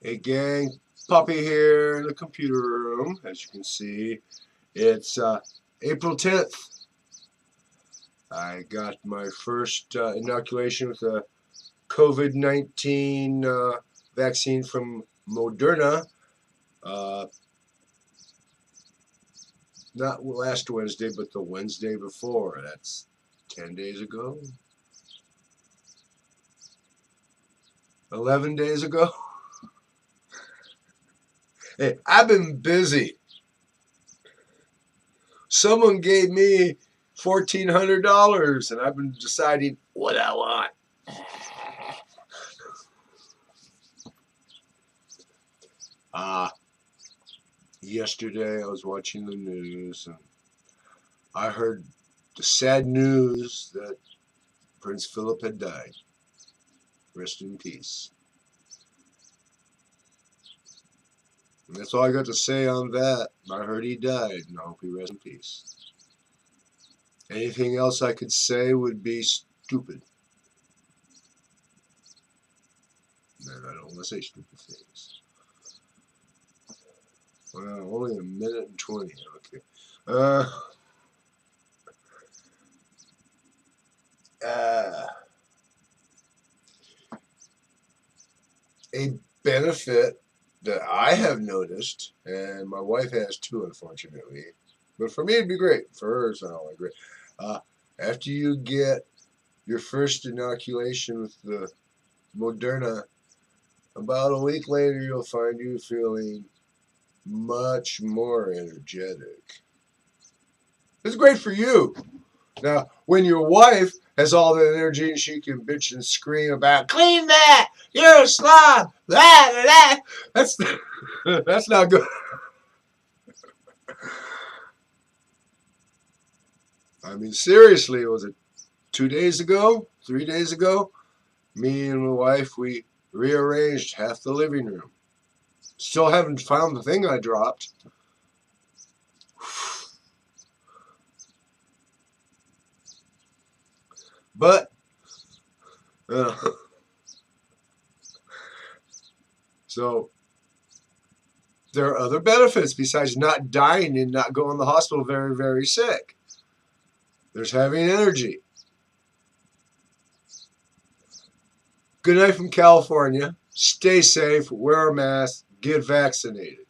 Hey gang, Puppy here in the computer room. As you can see, it's April 10th. I got my first inoculation with a COVID-19 vaccine from Moderna. Uh, not last Wednesday, but the Wednesday before. That's 10 days ago. 11 days ago. Hey, I've been busy. Someone gave me $1,400 and I've been deciding what I want. Yesterday I was watching the news and I heard the sad news that Prince Philip had died. Rest in peace. And that's all I got to say on that. I heard he died, and I hope he rests in peace. Anything else I could say would be stupid. And I don't want to say stupid things. Well, only a minute and 20. Okay. A benefit that I have noticed, and my wife has too, unfortunately, but for me it'd be great. For her, it's not all that great. After you get your first inoculation with the Moderna, about a week later you'll find you feeling much more energetic. It's great for you. Now, when your wife has all the energy and she can bitch and scream about, clean that, you're a slob, that, that's that's not good. I mean, seriously, was it 2 days ago, 3 days ago? Me and my wife, we rearranged half the living room. Still haven't found the thing I dropped. But so there are other benefits besides not dying and not going to the hospital very, very sick. There's having energy. Good night from California. Stay safe, wear a mask, get vaccinated.